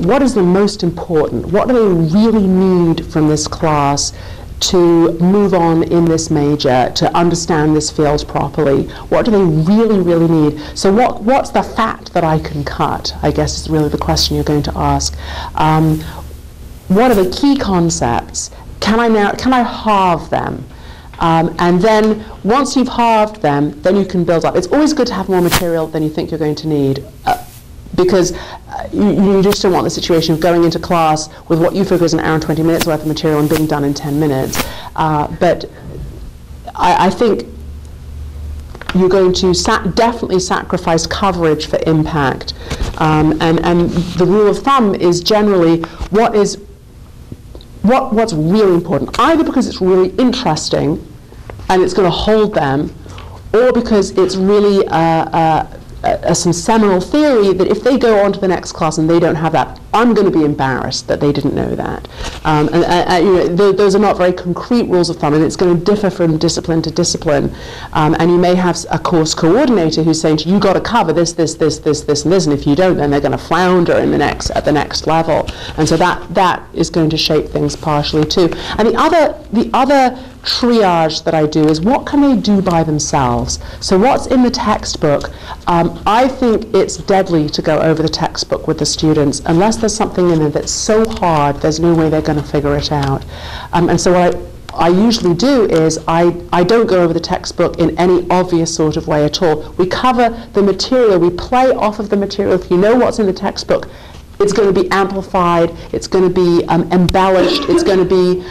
what is the most important? What do they really need from this class to move on in this major, to understand this field properly? What do they really, really need? So what's the fat that I can cut, I guess is really the question you're going to ask. What are the key concepts? Can I halve them? And then once you've halved them, then you can build up. It's always good to have more material than you think you're going to need, because you just don't want the situation of going into class with what you figure is an hour and 20 minutes worth of material and being done in 10 minutes. But I think you're going to definitely sacrifice coverage for impact. And the rule of thumb is generally what's really important, either because it's really interesting and it's going to hold them, or because it's really some seminal theory that if they go on to the next class and they don't have that, I'm going to be embarrassed that they didn't know that. Those are not very concrete rules of thumb, and it's going to differ from discipline to discipline. And you may have a course coordinator who's saying, you got to cover this, and this, and if you don't, then they're going to flounder at the next level. And so that is going to shape things partially too. And the other triage that I do is what can they do by themselves? So what's in the textbook? I think it's deadly to go over the textbook with the students unless there's something in there that's so hard there's no way they're going to figure it out. And so what I usually do is I don't go over the textbook in any obvious sort of way at all. We cover the material, we play off of the material. If you know what's in the textbook, it's going to be amplified, it's going to be embellished, it's going to be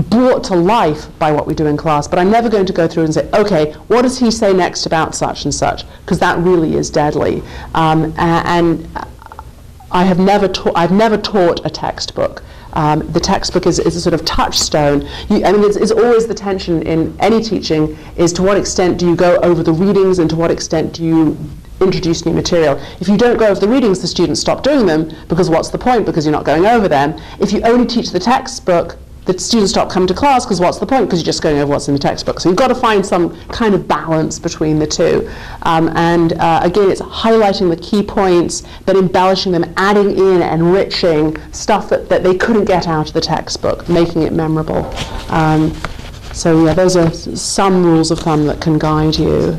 brought to life by what we do in class. But I'm never going to go through and say, okay, what does he say next about such and such? Because that really is deadly. And I've never taught a textbook. The textbook is a sort of touchstone. It's always the tension in any teaching is to what extent do you go over the readings and to what extent do you introduce new material. If you don't go over the readings, the students stop doing them, because what's the point? Because you're not going over them. If you only teach the textbook, the students stop coming to class, because what's the point? Because you're just going over what's in the textbook. So you've got to find some kind of balance between the two. Again, it's highlighting the key points, but embellishing them, adding in, enriching stuff that they couldn't get out of the textbook, making it memorable. So yeah, those are some rules of thumb that can guide you.